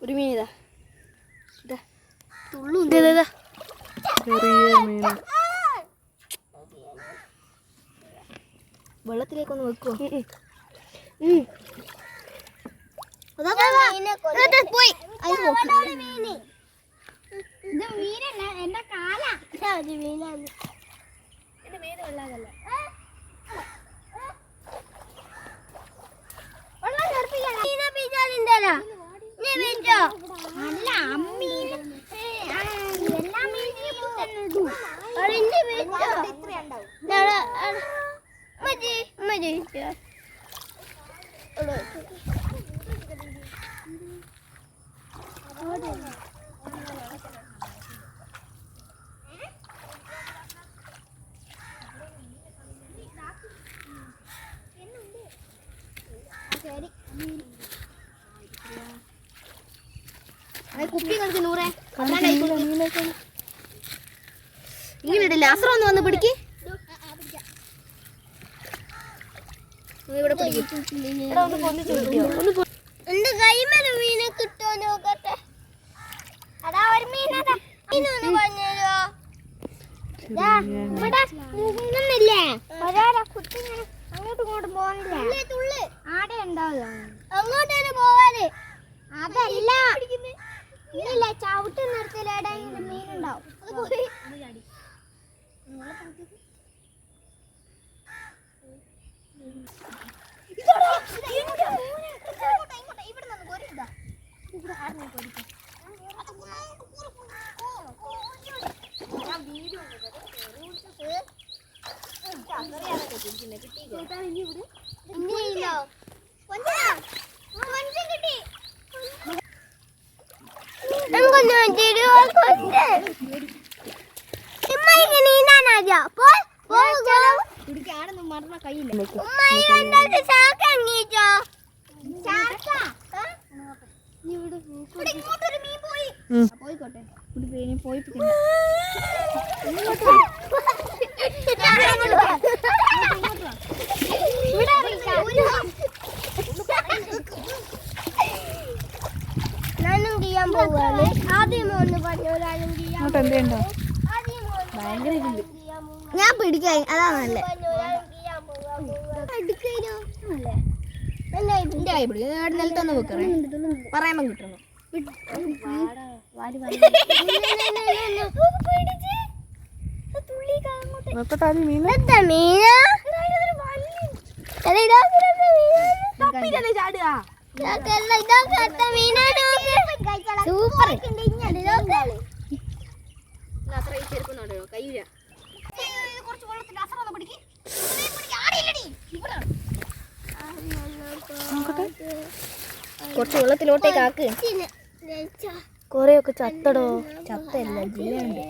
ഒരു മീൻ ഇതാ വെള്ളത്തിലേക്കൊന്ന് വെക്കുവോ? കുപ്പി കളിച്ച് നൂറേ ഇങ്ങനെ ഇടില്ല. അസ്രം ഒന്ന് വന്ന് പിടിക്ക്. എന്റെ കൈമേല മീനെ കിട്ടോ നോക്കട്ടെ. അതാ ഒരു മീനതാ. മീനൊന്ന് പറഞ്ഞോ. മീനൊന്നില്ലേ? അങ്ങോട്ടും ഇങ്ങോട്ടും പോകാനില്ല. ആടെ ഉണ്ടാവുക അങ്ങോട്ടേന് പോവാന്. അതല്ല ഇല്ല, ചവിട്ട് നിർത്തിയിലേടാ മീനുണ്ടാവും. ഞാനും ചെയ്യാൻ പോവാണ്. ആദ്യം ഒന്ന് പറഞ്ഞോളാനും ഞാൻ പിടിക്കാൻ. അതാ നല്ല നിലത്തൊന്ന് വെക്കണേ. പറയാൻ കിട്ടണം. കുറച്ച് വെള്ളത്തിലോട്ടേക്ക് ആക്ക്. കൊറേയൊക്കെ ചത്തടോ. ചത്തല്ല ജീവനുണ്ട്.